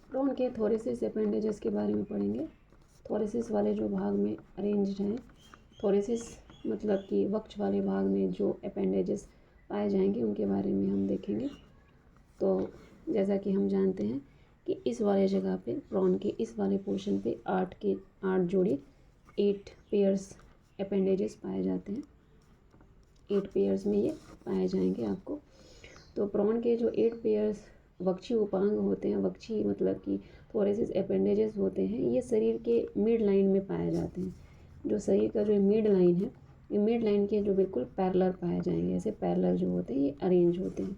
Prawn के thoracic appendages के बारे में पढ़ेंगे। थोरेसिस वाले जो भाग में अरेंज्ड हैं, थोरेसिस मतलब कि वक्ष वाले भाग में जो अपेंडेजेस पाए जाएंगे उनके बारे में हम देखेंगे। तो जैसा कि हम जानते हैं कि इस वाले जगह पे प्रॉन के इस वाले पोर्शन पे 8 जोड़ी 8 पेयर्स अपेंडेजेस पाए जाते हैं। 8 पेयर्स में ये पाए जाएंगे आपको। तो प्रॉन के जो 8 पेयर्स वक्षी उपांग होते हैं, वक्षी मतलब कि थोरेसिस अपेंडेजेस होते हैं, ये शरीर के मिड लाइन में पाए जाते हैं। जो शरीर का जो मिड लाइन है, ये मिड लाइन के जो बिल्कुल पैरेलल पाए जाएंगे। ऐसे पैरेलल जो होते हैं ये अरेंज होते हैं।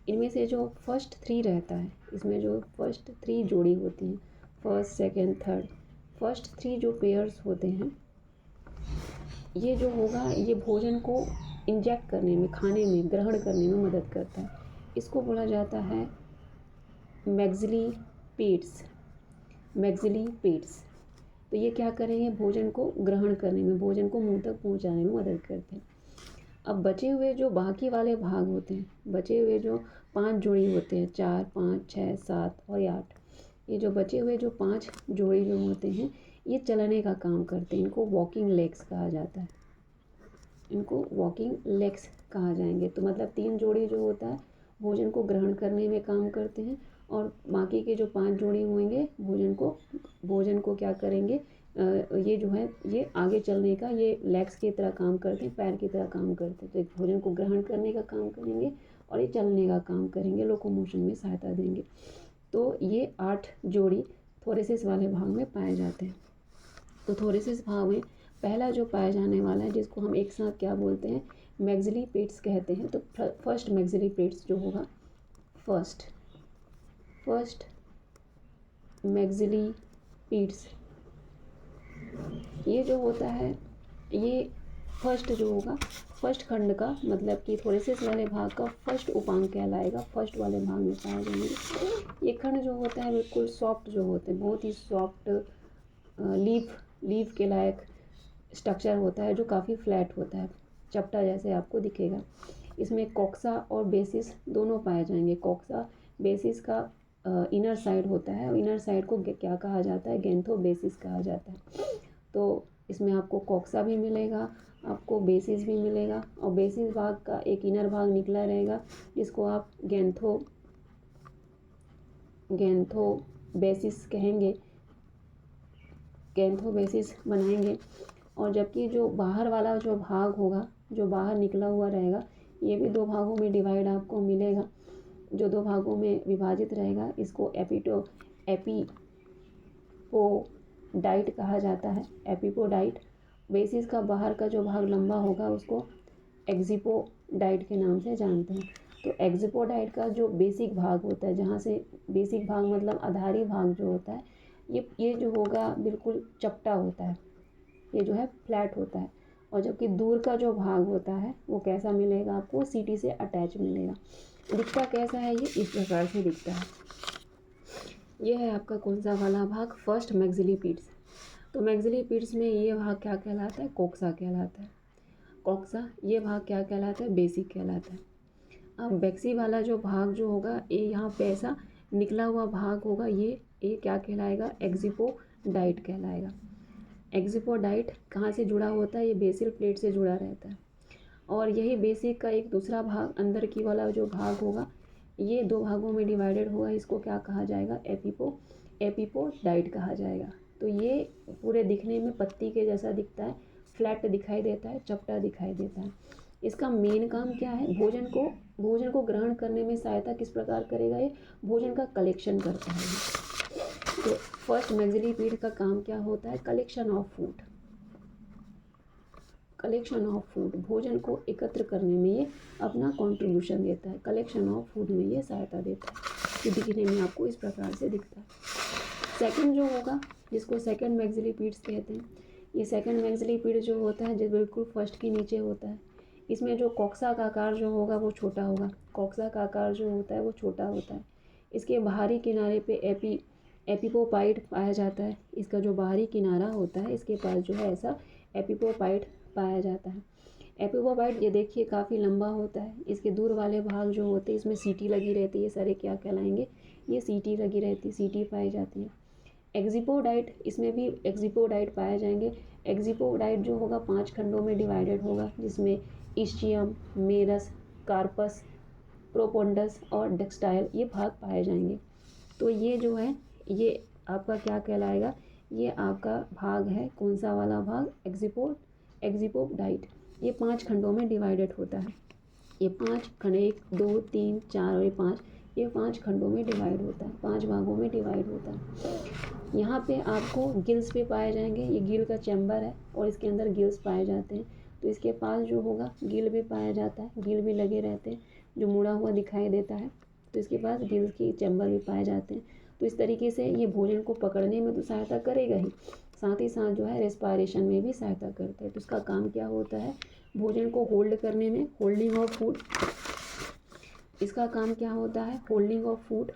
इनमें से जो फर्स्ट 3 रहता है, इसमें जो फर्स्ट 3 जोड़ी होती हैं, फर्स्ट सेकेंड थर्ड, फर्स्ट 3 जो पेयर्स होते हैं, ये जो होगा ये भोजन को इंजेक्ट करने में, खाने में, ग्रहण करने में मदद करता है। इसको बोला जाता है मैक्सिली पेट्स। मैक्सिली पेट्स तो ये क्या करेंगे, भोजन को ग्रहण करने में, भोजन को मुंह तक पहुंचाने में मदद करते हैं। अब बचे हुए जो बाकी वाले भाग होते हैं, बचे हुए जो 5 जोड़ी होते हैं, 4, 5, 6, 7 और 8, ये जो बचे हुए जो 5 जोड़ी जो होते हैं ये चलने का काम करते हैं। इनको वॉकिंग लेग्स कहा जाता है। इनको वॉकिंग लेग्स कहा जाएंगे। तो मतलब 3 जोड़ी जो होता है भोजन को ग्रहण करने में काम करते हैं, और बाकी के जो 5 जोड़ी होंगे भोजन को क्या करेंगे, ये जो है ये आगे चलने का, ये लेग्स की तरह काम करते हैं, पैर की तरह काम करते हैं। तो एक भोजन को ग्रहण करने का काम करेंगे और ये चलने का काम करेंगे, लोकोमोशन में सहायता देंगे। तो ये 8 जोड़ी थोरेसिस वाले भाग में पाए जाते हैं। तो थोरेसिस भाग में पहला जो पाया जाने वाला है, जिसको हम एक साथ क्या बोलते हैं, मैक्सिली पेट्स कहते हैं। तो फर्स्ट मैक्सिली पेट्स जो होगा, फर्स्ट मैक्सिली पेट्स, ये जो होता है ये फर्स्ट जो होगा, फर्स्ट खंड का मतलब कि थोरेसिस वाले भाग का फर्स्ट उपांग कहलाएगा, फर्स्ट वाले भाग में पाए जाएंगे। ये खंड जो होता है बिल्कुल सॉफ्ट जो होते हैं, बहुत ही सॉफ्ट लीफ के लायक स्ट्रक्चर होता है, जो काफ़ी फ्लैट होता है, चपटा जैसे आपको दिखेगा। इसमें कॉक्सा और बेसिस दोनों पाए जाएंगे। कॉक्सा बेसिस का इनर साइड होता है, और इनर साइड को क्या कहा जाता है, गैंथो बेसिस कहा जाता है। तो इसमें आपको कॉक्सा भी मिलेगा, आपको बेसिस भी मिलेगा, और बेसिस भाग का एक इनर भाग निकला रहेगा जिसको आप गैंथो बेसिस कहेंगे, गैंथो बेसिस बनाएंगे। और जबकि जो बाहर वाला जो भाग होगा, जो बाहर निकला हुआ रहेगा, ये भी 2 भागों में डिवाइड आपको मिलेगा। जो 2 भागों में विभाजित रहेगा इसको एपिपोडाइट कहा जाता है, एपिपोडाइट। बेसिस का बाहर का जो भाग लंबा होगा उसको एक्जिपोडाइट के नाम से जानते हैं। तो एक्जिपोडाइट का जो बेसिक भाग होता है, जहाँ से बेसिक भाग मतलब आधारी भाग जो होता है, ये जो होगा बिल्कुल चपटा होता है, ये जो है फ्लैट होता है। और जबकि दूर का जो भाग होता है वो कैसा मिलेगा आपको, सीटी से अटैच मिलेगा। दिखता कैसा है, ये इस प्रकार से दिखता है। ये है आपका कौन सा वाला भाग, फर्स्ट मैक्सिली पेट्स। तो मैक्सिली पेट्स में ये भाग क्या कहलाता है, कॉक्सा कहलाता है। कॉक्सा ये भाग क्या कहलाता है, बेसिक कहलाता है। अब बेक्सी वाला जो भाग जो होगा, ये यहाँ पे ऐसा निकला हुआ भाग होगा, ये क्या कहलाएगा, एक्जिपोडाइट कहलाएगा। एक्जिपोडाइट कहाँ से जुड़ा होता है, ये बेसिल प्लेट से जुड़ा रहता है। और यही बेसिक का एक दूसरा भाग, अंदर की वाला जो भाग होगा, ये 2 भागों में डिवाइडेड होगा, इसको क्या कहा जाएगा, एपिपोडाइट कहा जाएगा। तो ये पूरे दिखने में पत्ती के जैसा दिखता है, फ्लैट दिखाई देता है, चपटा दिखाई देता है। इसका मेन काम क्या है, भोजन को ग्रहण करने में सहायता किस प्रकार करेगा, ये भोजन का कलेक्शन करता है। तो फर्स्ट मैक्सिली पेट का काम क्या होता है, collection of food. Collection of food, भोजन को एकत्र करने में ये अपना कंट्रीब्यूशन देता है, कलेक्शन ऑफ फूड में ये सहायता देता है। तो दिखने में आपको इस प्रकार से दिखता है। सेकंड जो होगा, जिसको सेकंड मैक्सिली पेट्स कहते हैं, ये सेकंड मैक्सिली पेट जो होता है जो बिल्कुल फर्स्ट के नीचे होता है, इसमें जो कॉक्सा का आकार जो होगा वो छोटा होगा। कॉक्सा का आकार जो होता है वो छोटा होता है। इसके बाहरी किनारे पे एपिपोपाइट पाया जाता है। इसका जो बाहरी किनारा होता है इसके पास जो है ऐसा एपिपोपाइट पाया जाता है। एपिपोडाइट ये देखिए काफ़ी लंबा होता है, इसके दूर वाले भाग जो होते हैं इसमें सीटी लगी रहती है, सारे क्या कहलाएंगे, ये सीटी लगी रहती है, सीटी पाई जाती है। एक्जिपोडाइट, इसमें भी एक्जिपोडाइट पाए जाएंगे। एक्जिपोडाइट जो होगा 5 खंडों में डिवाइडेड होगा, जिसमें इस्चियम, मेरस, कार्पस, प्रोपोंडस और डेक्सटाइल ये भाग पाए जाएंगे। तो ये जो है ये आपका क्या कहलाएगा, ये आपका भाग है, कौन सा वाला भाग, एक्जिपोडाइट। ये 5 खंडों में डिवाइडेड होता है। ये 5 खंड, 1 2 3 4 और ये 5, ये 5 खंडों में डिवाइड होता है, 5 भागों में डिवाइड होता है। यहाँ पे आपको गिल्स भी पाए जाएंगे, ये गिल का चैम्बर है और इसके अंदर गिल्स पाए जाते हैं। तो इसके पास जो होगा गिल भी पाया जाता है, गिल भी लगे रहते हैं, जो मुड़ा हुआ दिखाई देता है, तो इसके पास गिल्स की चैम्बर भी पाए जाते हैं। तो इस तरीके से ये भोजन को पकड़ने में तो सहायता करेगा ही, साथ ही साथ जो है रेस्पायरेशन में भी सहायता करता है। तो इसका काम क्या होता है, भोजन को होल्ड करने में, होल्डिंग ऑफ फूड, इसका काम क्या होता है, होल्डिंग ऑफ फूड,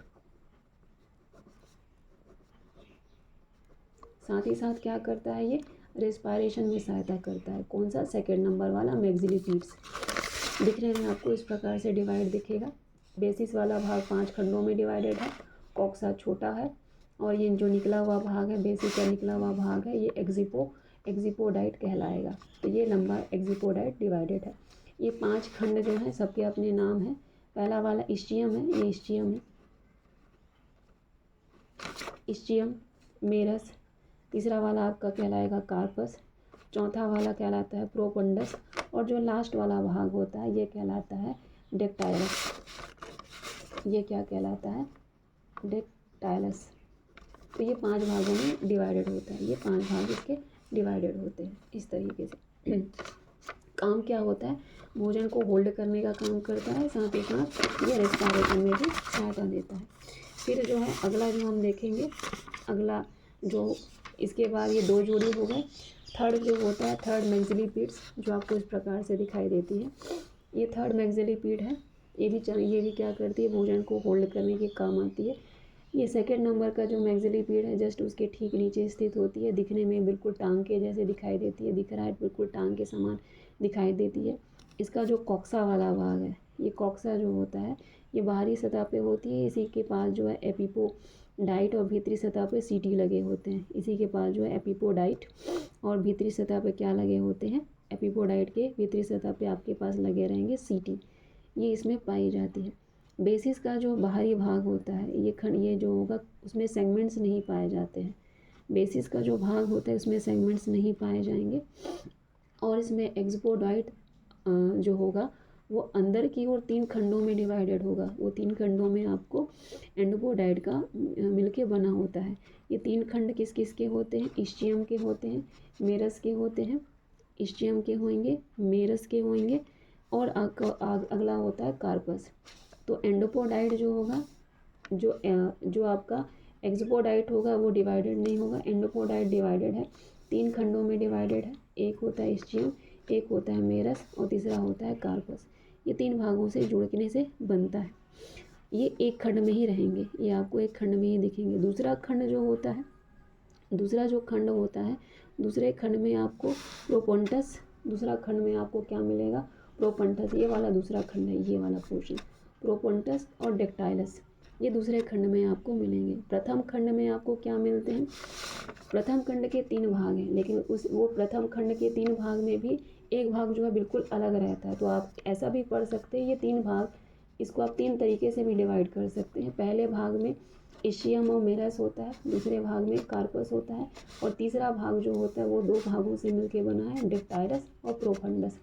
साथ ही साथ क्या करता है, ये रेस्पायरेशन में सहायता करता है। कौन सा, सेकेंड नंबर वाला मैक्सिली पीट्स। दिखने में आपको इस प्रकार से डिवाइड दिखेगा। बेसिस वाला भाग 5 खंडों में डिवाइडेड है, कॉक्सा छोटा है, और ये जो निकला हुआ भाग है, बेसिस का निकला हुआ भाग है, ये एक्जिपोडाइट कहलाएगा। तो ये लंबा एक्जिपोडाइट डिवाइडेड है। ये 5 खंड जो हैं सबके अपने नाम हैं। पहला वाला इस्चियम है, ये इस्चियम है, इस्चियम, मेरस। तीसरा वाला आपका कहलाएगा कार्पस। चौथा वाला कहलाता है प्रोपोंडस, और जो लास्ट वाला भाग होता है ये कहलाता है डेक्टाइलस। ये क्या कहलाता है, डेक्टाइलस। तो ये 5 भागों में डिवाइडेड होता है, ये 5 भाग इसके डिवाइडेड होते हैं इस तरीके से। काम क्या होता है, भोजन को होल्ड करने का काम करता है, साथ ही साथ ये रेस्पायरेशन में भी सहायता देता है। फिर जो है अगला जो हम देखेंगे, अगला जो इसके बाद ये 2 जोड़ी हो गए। थर्ड जो होता है, थर्ड मैक्सिली पीट्स, जो आपको इस प्रकार से दिखाई देती है, ये थर्ड मैक्सिली पीट है। ये भी क्या करती है, भोजन को होल्ड करने के काम आती है। ये सेकंड नंबर का जो मैक्सिली पीट है, जस्ट उसके ठीक नीचे स्थित होती है, दिखने में बिल्कुल टांग के जैसे दिखाई देती है, दिख रहा है बिल्कुल टांग के समान दिखाई देती है। इसका जो कॉक्सा वाला भाग है, ये कॉक्सा जो होता है ये बाहरी सतह पे होती है, इसी के पास जो है एपिपोडाइट और भीतरी सतह पे सीटी लगे होते हैं। इसी के पास जो है एपिपोडाइट और भीतरी सतह पे क्या लगे होते हैं, एपिपोडाइट के भीतरी सतह पे आपके पास लगे रहेंगे सीटी, ये इसमें पाई जाती है। बेसिस का जो बाहरी भाग होता है, ये जो होगा उसमें सेगमेंट्स नहीं पाए जाते हैं। बेसिस का जो भाग होता है उसमें सेगमेंट्स नहीं पाए जाएंगे, और इसमें एक्जिपोडाइट जो होगा वो अंदर की ओर 3 खंडों में डिवाइडेड होगा। वो 3 खंडों में आपको एंडोपोडाइट का मिलके बना होता है। ये 3 खंड किस किस के होते हैं, इस्चियम के होते हैं, मेरस के होते हैं, इस्चियम के होंगे, मेरस के होंगे, और अगला होता है कार्पस। तो एंडोपोडाइट जो होगा, जो आपका एक्जिपोडाइट होगा वो डिवाइडेड नहीं होगा, एंडोपोडाइट डिवाइडेड है, 3 खंडों में डिवाइडेड है। एक होता है इस्चियम, एक होता है मेरस, और तीसरा होता है कार्पस। ये 3 भागों से जुड़ने से बनता है। ये एक खंड में ही रहेंगे, ये आपको एक खंड में ही दिखेंगे। दूसरा खंड जो होता है, दूसरे खंड में आपको प्रोपोंटस, दूसरा खंड में आपको क्या मिलेगा, प्रोपोंटस। ये वाला दूसरा खंड है, ये वाला पोर्शन प्रोपोंटस और डेक्टाइलस, ये दूसरे खंड में आपको मिलेंगे। प्रथम खंड में आपको क्या मिलते हैं, प्रथम खंड के 3 भाग हैं, लेकिन वो प्रथम खंड के 3 भाग में भी एक भाग जो है बिल्कुल अलग रहता है। तो आप ऐसा भी पढ़ सकते हैं, ये 3 भाग, इसको आप 3 तरीके से भी डिवाइड कर सकते हैं। पहले भाग में इस्चियम और मेरस होता है, दूसरे भाग में कार्पस होता है, और तीसरा भाग जो होता है वो 2 भागों से मिलकर बना है, डेक्टाइलस और प्रोफंडस।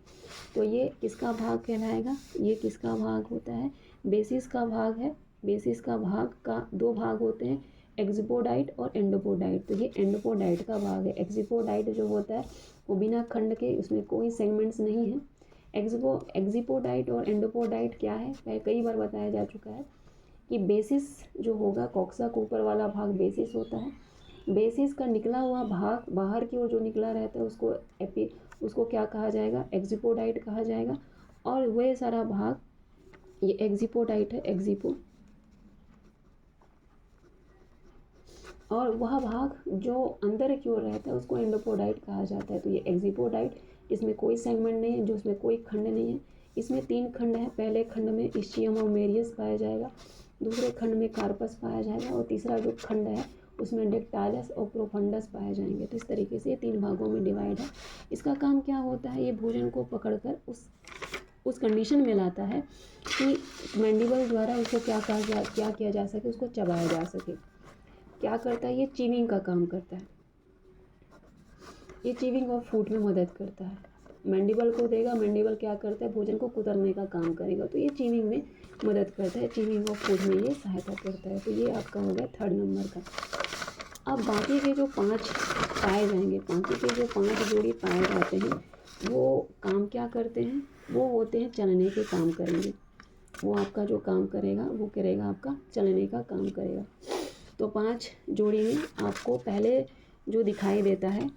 तो ये किसका भाग कहलाएगा, ये किसका भाग होता है, बेसिस का भाग है। बेसिस का भाग का 2 भाग होते हैं, एक्जिपोडाइट और एंडोपोडाइट। तो ये एंडोपोडाइट का भाग है। एक्जिपोडाइट जो होता है वो बिना खंड के, उसमें कोई सेगमेंट्स नहीं है। एक्जिपोडाइट और एंडोपोडाइट क्या है, कई बार बताया जा चुका है कि बेसिस जो होगा, कॉक्सा के ऊपर वाला भाग बेसिस होता है। बेसिस का निकला हुआ भाग बाहर की ओर जो निकला रहता है उसको क्या कहा जाएगा, एक्जिपोडाइट कहा जाएगा। और वह सारा भाग, ये एक्जिपोडाइट है, और वह भाग जो अंदर की ओर रहता है उसको एंडोपोडाइट कहा जाता है। तो ये एक्जिपोडाइट, इसमें कोई सेगमेंट नहीं है, जो इसमें कोई खंड नहीं है। इसमें 3 खंड हैं। पहले खंड में इस्चियम और मेरियस पाया जाएगा, दूसरे खंड में कार्पस पाया जाएगा और तीसरा जो खंड है उसमें डेक्टाइलस और प्रोफंडस पाए जाएंगे। तो इस तरीके से ये 3 भागों में डिवाइड है। इसका काम क्या होता है, ये भोजन को पकड़कर उस कंडीशन में लाता है कि मैंडिबल द्वारा उसको क्या किया जा सके, उसको चबाया जा सके। क्या करता है, ये चीविंग का काम करता है। ये चीविंग ऑफ फूड में मदद करता है। मैंडिबल को देगा, मैंडिबल क्या करता है, भोजन को कुतरने का काम करेगा। तो ये चीविंग में मदद करता है, चीविंग ऑफ फूड में ये सहायता करता है। तो ये आपका हो गया 3rd नंबर का। अब बाकी के जो 5 पाए जाएंगे, बाकी के जो 5 जोड़ी पाए जाते हैं वो काम क्या करते हैं, वो होते हैं चलने के काम करेंगे। वो आपका जो काम करेगा वो करेगा आपका चलने का काम करेगा। तो 5 जोड़ी में आपको पहले जो दिखाई देता है,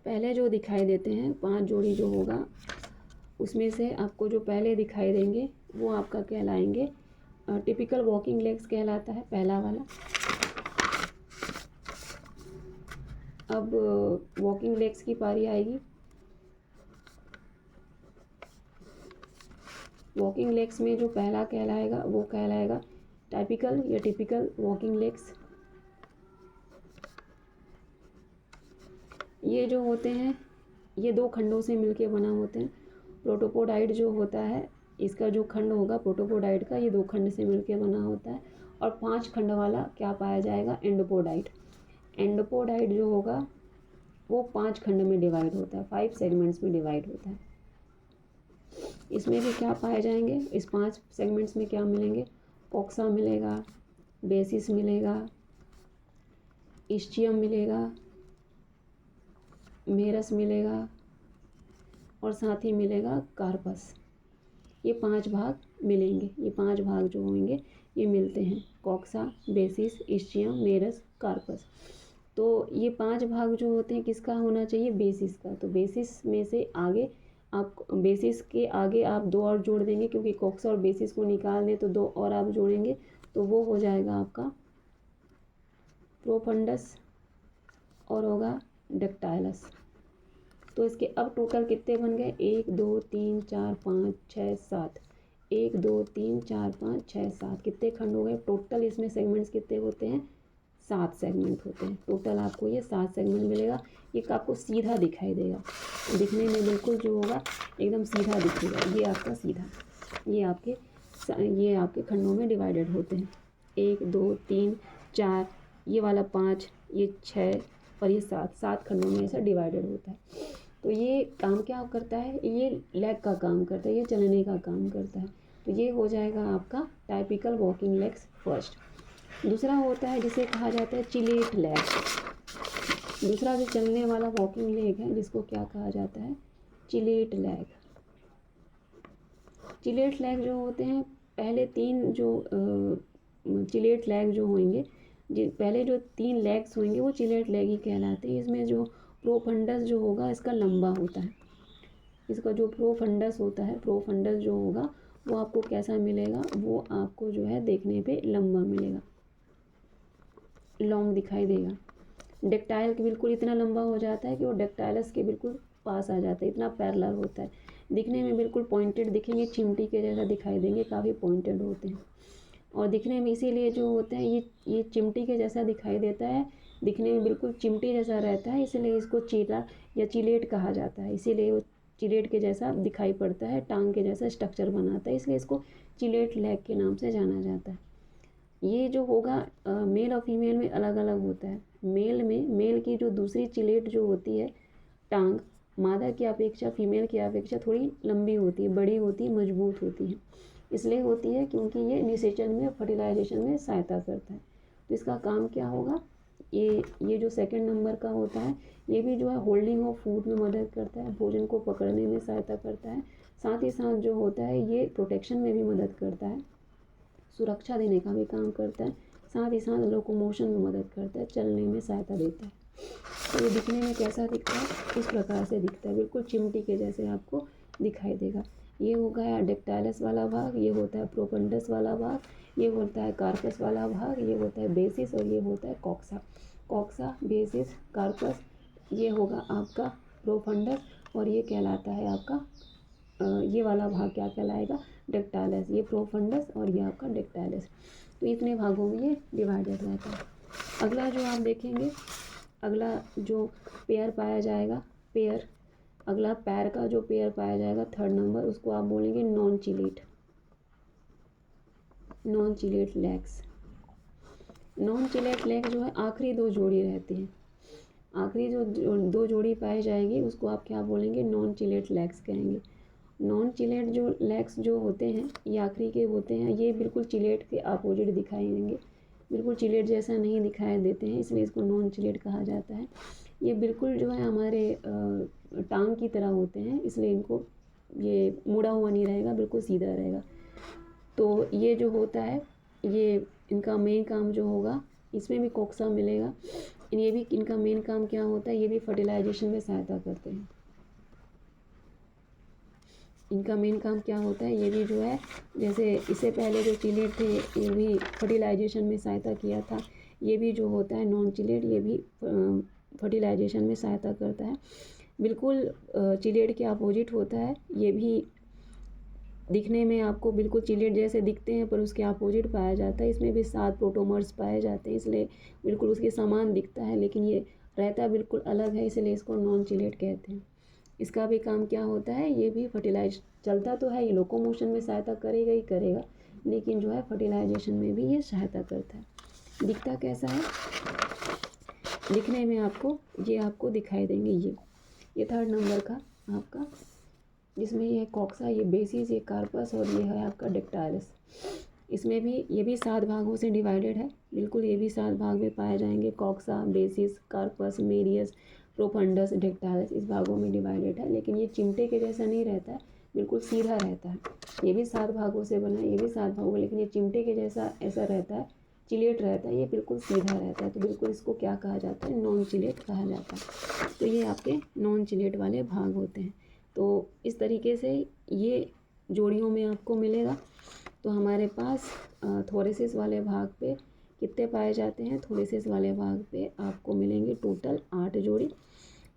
पहले जो दिखाई देते हैं 5 जोड़ी जो होगा उसमें से आपको जो पहले दिखाई देंगे वो आपका कहलाएंगे टिपिकल वॉकिंग लेग्स कहलाता है, पहला वाला। अब वॉकिंग लेग्स की पारी आएगी। वॉकिंग लेग्स में जो पहला कहलाएगा वो कहलाएगा टाइपिकल या टिपिकल वॉकिंग लेग्स। ये जो होते हैं ये 2 खंडों से मिलके बना होते हैं। प्रोटोपोडाइट जो होता है, इसका जो खंड होगा प्रोटोपोडाइट का, ये 2 खंड से मिलके बना होता है। और 5 खंड वाला क्या पाया जाएगा, एंडोपोडाइट। एंडोपोडाइट जो होगा वो 5 खंड में डिवाइड होता है, 5 सेगमेंट्स में डिवाइड होता है। इसमें भी क्या पाए जाएंगे, इस 5 सेगमेंट्स में क्या मिलेंगे, कॉक्सा मिलेगा, बेसिस मिलेगा, इस्चियम मिलेगा, मेरस मिलेगा और साथ ही मिलेगा कार्पस। ये 5 भाग मिलेंगे। ये 5 भाग जो होंगे ये मिलते हैं, कॉक्सा, बेसिस, इस्चियम, मेरस, कार्पस। तो ये 5 भाग जो होते हैं किसका होना चाहिए, बेसिस का। तो बेसिस में से आगे आप, बेसिस के आगे आप 2 और जोड़ देंगे, क्योंकि कॉक्सा और बेसिस को निकाल दें तो 2 और आप जोड़ेंगे तो वो हो जाएगा आपका प्रोफंडस और होगा डेक्टाइलस। तो इसके अब टोटल कितने बन गए, 1 2 3 4 5 6 7, 1 2 3 4 5 6 7, कितने खंड हो गए टोटल। इसमें सेगमेंट्स कितने होते हैं, 7 सेगमेंट होते हैं टोटल। आपको ये 7 सेगमेंट मिलेगा। ये आपको सीधा दिखाई देगा, दिखने में बिल्कुल जो होगा एकदम सीधा दिखेगा। ये आपका सीधा, ये आपके खंडों में डिवाइडेड होते हैं, 1 2 3 4, ये वाला 5, ये 6 और ये 7 खंडों में ऐसा डिवाइडेड होता है। तो ये काम क्या करता है, ये लेग का काम करता है, ये चलने का काम करता है। तो ये हो जाएगा आपका टाइपिकल वॉकिंग लेग्स फर्स्ट। दूसरा होता है जिसे कहा जाता है चिलेट लेग। दूसरा जो चलने वाला वॉकिंग लेग है जिसको क्या कहा जाता है, चिलेट लेग। चिलेट लेग जो होते हैं, पहले 3 जो चिलेट लेग जो होंगे, पहले जो 3 लेग्स होंगे वो चिलेट लेग ही कहलाते हैं। इसमें जो प्रोफंडस जो होगा इसका लंबा होता है। इसका जो प्रोफंडस होता है, प्रोफंडस जो होगा वो आपको कैसा मिलेगा, वो आपको जो है देखने पे लंबा मिलेगा, लॉन्ग दिखाई देगा। डेक्टाइल के बिल्कुल इतना लंबा हो जाता है कि वो डेक्टाइलस के बिल्कुल पास आ जाता है, इतना पैरेलल होता है। दिखने में बिल्कुल पॉइंटेड दिखेंगे, चिमटी के जैसा दिखाई देंगे, काफ़ी पॉइंटेड होते हैं। और दिखने में इसीलिए जो होते हैं ये चिमटी के जैसा दिखाई देता है, दिखने में बिल्कुल चिमटी जैसा रहता है, इसलिए इसको चीला या चिलेट कहा जाता है। इसीलिए वो चिलेट के जैसा दिखाई पड़ता है, टांग के जैसा स्ट्रक्चर बनाता है, इसलिए इसको चिलेट लेग के नाम से जाना जाता है। ये जो होगा मेल और फीमेल में अलग अलग होता है। मेल की जो दूसरी चिलेट जो होती है टांग, मादा की अपेक्षा, फीमेल की अपेक्षा थोड़ी लंबी होती है, बड़ी होती है, मजबूत होती है। इसलिए होती है क्योंकि ये निषेचन में, फर्टिलाइजेशन में सहायता करता है। तो इसका काम क्या होगा, ये जो 2nd नंबर का होता है ये भी जो है होल्डिंग ऑफ फूड में मदद करता है, भोजन को पकड़ने में सहायता करता है। साथ ही साथ जो होता है ये प्रोटेक्शन में भी मदद करता है, सुरक्षा देने का भी काम करता है। साथ ही साथ लोकोमोशन में मदद करता है, चलने में सहायता देता है। तो ये दिखने में कैसा दिखता है, इस प्रकार से दिखता है, बिल्कुल चिमटी के जैसे आपको दिखाई देगा। ये हो गया डेक्टाइलस वाला भाग, ये होता है प्रोफंडस वाला भाग, ये होता है कार्पस वाला भाग, ये होता है बेसिस और ये होता है कॉक्सा। कॉक्सा, बेसिस, कार्पस, ये होगा आपका प्रोफंडस और ये कहलाता है आपका ये वाला भाग क्या कहलाएगा, डेक्टाइलस। ये प्रोफंडस और ये आपका डेक्टाइलस। तो इतने भागों में ये डिवाइडेड रहता है। अगला जो आप देखेंगे, अगला जो पेयर पाया जाएगा, पेयर, अगला पैर का जो पेयर पाया जाएगा 3rd नंबर, उसको आप बोलेंगे non chelate, non chelate legs. Non chelate leg जो है आखिरी 2 जोड़ी रहती हैं, आखिरी जो 2 जोड़ी पाई जाएगी उसको आप क्या बोलेंगे, नॉन चिलेट लेग्स कहेंगे। नॉन चिलेट जो लेग्स जो होते हैं ये आखिरी के होते हैं, ये बिल्कुल चिलेट के अपोजिट दिखाई देंगे, बिल्कुल चिलेट जैसा नहीं दिखाई देते हैं, इसलिए इसको नॉन चिलेट कहा जाता है। ये बिल्कुल जो है हमारे टांग की तरह होते हैं, इसलिए इनको ये मुड़ा हुआ नहीं रहेगा, बिल्कुल सीधा रहेगा। तो ये जो होता है, ये इनका मेन काम जो होगा, इसमें भी कोक्सा मिलेगा, ये भी इनका मेन काम क्या होता है, ये भी फर्टिलाइजेशन में सहायता करते हैं। इनका मेन काम क्या होता है, ये भी जो है जैसे इससे पहले जो चिलेट थे ये भी फर्टिलाइजेशन में सहायता किया था, ये भी जो होता है नॉन चिलेट, ये भी फर्टिलाइजेशन में सहायता करता है। बिल्कुल चिलेट के अपोजिट होता है, ये भी दिखने में आपको बिल्कुल चिलेट जैसे दिखते हैं पर उसके अपोजिट पाया जाता है। इसमें भी 7 प्रोटोमर्स पाए जाते हैं, इसलिए बिल्कुल उसके समान दिखता है, लेकिन ये रहता बिल्कुल अलग है, इसलिए इसको नॉन चिलेट कहते हैं। इसका भी काम क्या होता है, ये भी फर्टिलाइज चलता तो है, ये लोकोमोशन में सहायता करेगा ही करेगा, लेकिन जो है फर्टिलाइजेशन में भी ये सहायता करता है। दिखता कैसा है, दिखने में आपको ये आपको दिखाई देंगे, ये 3rd नंबर का आपका, जिसमें ये कॉक्सा, ये बेसिस, ये कार्पस और ये है आपका डेक्टाइलस। इसमें भी ये भी 7 भागों से डिवाइडेड है, बिल्कुल ये भी 7 भाग में पाए जाएंगे, कॉक्सा, बेसिस, कार्पस, मेरियस, प्रोफंडस, डेक्टाइलस, इस भागों में डिवाइडेड है। लेकिन ये चिमटे के जैसा नहीं रहता है, बिल्कुल सीधा रहता है। ये भी 7 भागों से बना है, ये भी 7 भागों, लेकिन ये चिमटे के जैसा ऐसा रहता है, चिलेट रहता है, ये बिल्कुल सीधा रहता है, तो बिल्कुल इसको क्या कहा जाता है, नॉन चिलेट कहा जाता है। तो ये आपके नॉन चिलेट वाले भाग होते हैं। तो इस तरीके से ये जोड़ियों में आपको मिलेगा। तो हमारे पास थोरेसिस वाले भाग पे कितने पाए जाते हैं, थोरेसिस वाले भाग पे आपको मिलेंगे टोटल 8 जोड़ी।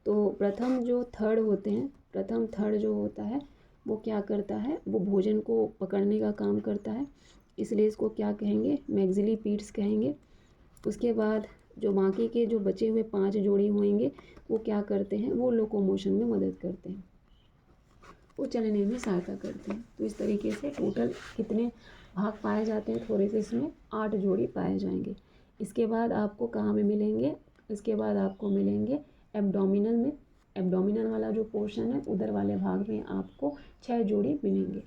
तो प्रथम जो 3rd होते हैं, प्रथम 3rd जो होता है वो क्या करता है, वो भोजन को पकड़ने का काम करता है, इसलिए इसको क्या कहेंगे, मैक्सिलिपीड्स कहेंगे। उसके बाद जो बाकी के जो बचे हुए 5 जोड़ी होंगे वो क्या करते हैं, वो लोकोमोशन में मदद करते हैं, वो चलने में सहायता करते हैं। तो इस तरीके से टोटल कितने भाग पाए जाते हैं थोरेसिस में, 8 जोड़ी पाए जाएंगे। इसके बाद आपको कहाँ में मिलेंगे, इसके बाद आपको मिलेंगे एब्डोमिनल में। एब्डोमिनल वाला जो पोर्शन है उधर वाले भाग में आपको 6 जोड़ी मिलेंगे।